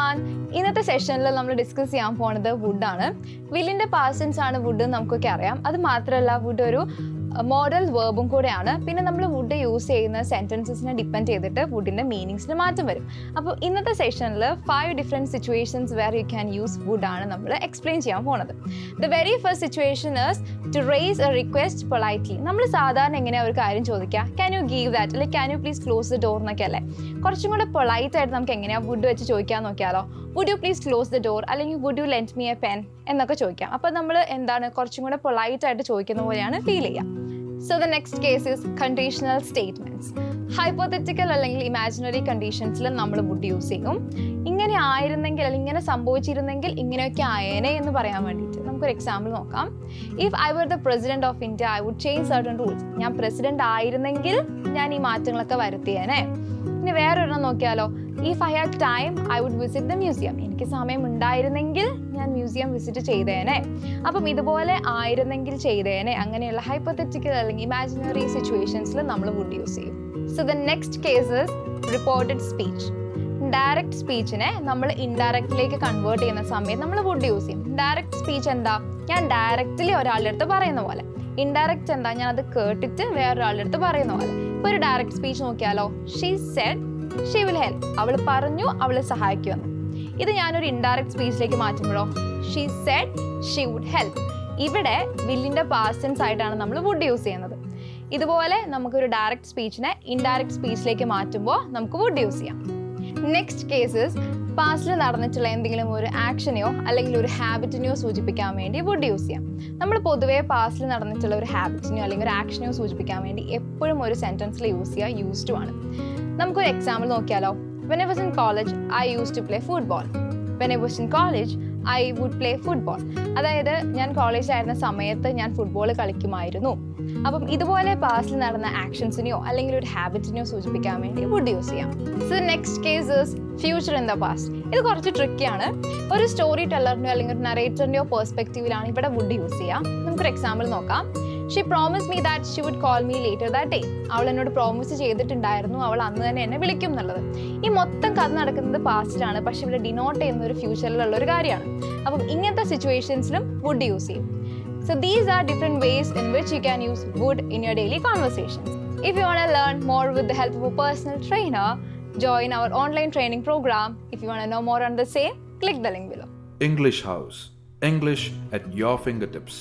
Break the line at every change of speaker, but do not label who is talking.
everyone. ഇന്നത്തെ സെഷനിൽ നമ്മൾ ഡിസ്കസ് ചെയ്യാൻ പോകുന്നത് വുഡാണ്. വില്ലിൻ്റെ പാസ്റ്റ് ടെൻസ് ആണ് വുഡ് നമുക്കൊക്കെ അറിയാം. അത് മാത്രമല്ല വുഡ് ഒരു മോഡൽ വേർബും കൂടെയാണ്. പിന്നെ നമ്മൾ വുഡ് യൂസ് ചെയ്യുന്ന സെൻറ്റൻസസിനെ ഡിപ്പെൻഡ് ചെയ്തിട്ട് വുഡിൻ്റെ മീനിങ്സിന് മാറ്റം വരും. അപ്പോൾ ഇന്നത്തെ സെഷനിൽ 5 different situations where you can use would ആണ് നമ്മൾ എക്സ്പ്ലെയിൻ ചെയ്യാൻ പോകുന്നത്. The very first situation is to raise a request politely. നമ്മൾ സാധാരണ എങ്ങനെയാണ് ഒരു കാര്യം ചോദിക്കുക, ക്യാൻ യു ഗീവ് ദാറ്റ്, അല്ലെങ്കിൽ can you please close the door എന്നൊക്കെ അല്ലേ. കുറച്ചും കൂടെ പൊളൈറ്റ് ആയിട്ട് നമുക്ക് എങ്ങനെയാണ് വുഡ് വെച്ച് ചോദിക്കാൻ നോക്കിയാലോ. Would you please close the door, അല്ലെങ്കിൽ would you lend me a pen എന്നൊക്കെ ചോദിക്കാം. അപ്പോൾ നമ്മൾ എന്താണ് കുറച്ചും കൂടെ പൊളൈറ്റ് ആയിട്ട് ചോദിക്കുന്ന പോലെയാണ് ഫീൽ ചെയ്യുക. So the next case is conditional statements. Hypothetical അല്ലെങ്കിൽ imaginary conditionsൽ നമ്മൾ വുഡ് യൂസ് ചെയ്യും. ഇങ്ങനെ ആയിരുന്നെങ്കിൽ അല്ലെങ്കിൽ ഇങ്ങനെ സംഭവിച്ചിരുന്നെങ്കിൽ ഇങ്ങനെയൊക്കെ ആയേനെ എന്ന് പറയാൻ വേണ്ടിയിട്ട്. നമുക്കൊരു എക്സാമ്പിൾ നോക്കാം. If I were the president of India I would change certain rules. ഞാൻ പ്രസിഡന്റ് ആയിരുന്നെങ്കിൽ ഞാൻ ഈ മാറ്റങ്ങളൊക്കെ വരുത്തിയേനെ. ഇനി വേറൊരെണ്ണം നോക്കിയാലോ. If I had time I would visit the museum. എനിക്ക് സമയം ഉണ്ടായിരുന്നെങ്കിൽ ഞാൻ മ്യൂസിയം വിസിറ്റ് ചെയ്തേനെ. അപ്പം ഇതുപോലെ ആയിരുന്നെങ്കിൽ ചെയ്തേനെ, അങ്ങനെയുള്ള ഹൈപ്പോത്തറ്റിക്കൽ അല്ലെങ്കിൽ ഇമാജിനറി സിറ്റുവേഷൻസിൽ നമ്മൾ വുഡ് യൂസ് ചെയ്യും. So the next case is reported speech. Direct സ്പീച്ചിനെ നമ്മൾ ഇൻഡയറക്റ്റിലേക്ക് കൺവേർട്ട് ചെയ്യുന്ന സമയത്ത് നമ്മൾ വുഡ് യൂസ് ചെയ്യും. ഡയറക്റ്റ് സ്പീച്ച് എന്താ, ഞാൻ ഡയറക്റ്റ്ലി ഒരാളുടെ അടുത്ത് പറയുന്ന പോലെ. ഇൻഡയറക്റ്റ് എന്താ, ഞാൻ അത് കേട്ടിട്ട് വേറൊരാളുടെ അടുത്ത് പറയുന്ന പോലെ. ഇപ്പോൾ ഒരു ഡയറക്റ്റ് സ്പീച്ച് നോക്കിയാലോ. She said she will help. അവൾ പറഞ്ഞു അവൾ സഹായിക്കുമെന്ന്. ഇത് ഞാനൊരു ഇൻഡയറക്റ്റ് സ്പീച്ചിലേക്ക് മാറ്റുമ്പോഴോ she said she would help. ഇവിടെ വില്ലിൻ്റെ പാസ്റ്റ് ടെൻസ് ആയിട്ടാണ് നമ്മൾ വുഡ് യൂസ് ചെയ്യുന്നത്. ഇതുപോലെ നമുക്കൊരു ഡയറക്റ്റ് സ്പീച്ചിനെ ഇൻഡയറക്റ്റ് സ്പീച്ചിലേക്ക് മാറ്റുമ്പോൾ നമുക്ക് വുഡ് യൂസ് ചെയ്യാം. നെക്സ്റ്റ് കേസസ് പാസ്റ്റിൽ നടന്നിട്ടുള്ള എന്തെങ്കിലും ഒരു ആക്ഷനെയോ അല്ലെങ്കിൽ ഒരു ഹാബിറ്റിനെയോ സൂചിപ്പിക്കാൻ വേണ്ടി വുഡ് യൂസ് ചെയ്യാം. നമ്മൾ പൊതുവേ പാസ്റ്റിൽ നടന്നിട്ടുള്ള ഒരു ഹാബിറ്റിനെയോ അല്ലെങ്കിൽ ഒരു ആക്ഷനെയോ സൂചിപ്പിക്കാൻ വേണ്ടി എപ്പോഴും ഒരു സെൻറ്റൻസിൽ യൂസ് ചെയ്യുക യൂസ്ഡ് ആണ്. നമുക്കൊരു എക്സാമ്പിൾ നോക്കിയാലോ. When I was in college, I used to play football. When I was in college, I would play football. അതായത് ഞാൻ കോളേജിലായിരുന്ന സമയത്ത് ഞാൻ ഫുട്ബോൾ കളിക്കുമായിരുന്നു. അപ്പം ഇതുപോലെ പാസ്റ്റിൽ നടന്ന ആക്ഷൻസിനെയോ അല്ലെങ്കിൽ ഒരു ഹാബിറ്റിനെയോ സൂചിപ്പിക്കാൻ വേണ്ടി വുഡ് യൂസ് ചെയ്യാം. So next case is future in the past. ഇത് കുറച്ച് ട്രിക്കിയാണ്. ഒരു സ്റ്റോറി ടെല്ലറിൻ്റെയോ അല്ലെങ്കിൽ ഒരു നറേറ്ററിൻ്റെയോ പെർസ്പെക്റ്റീവിലാണ് ഇവിടെ വുഡ് യൂസ് ചെയ്യുക. നമുക്കൊരു എക്സാമ്പിൾ നോക്കാം. She promised me that she would call me later that day. അവൾ എന്നോട് പ്രോമിസ് ചെയ്തിട്ടുണ്ടായിരുന്നു അവൾ അന്ന് തന്നെ എന്നെ വിളിക്കും എന്നുള്ളത്. ഈ മൊത്തം കഥ നടക്കുന്നത് പാസ്റ്റിലാണ്, പക്ഷെ ഇവിടെ ഡിനോട്ട് ചെയ്യുന്ന ഒരു ഫ്യൂച്ചറിലുള്ള ഒരു കാര്യമാണ്. അപ്പം ഇങ്ങനത്തെ സിറ്റുവേഷൻസിലും വുഡ് യൂസ് ചെയ്യും. So these are different ways in which you can use would in your daily conversations. If you want to learn more with the help of a personal trainer, join our online training program. If you want to know more on the same, click the link below.
English House. English at your fingertips.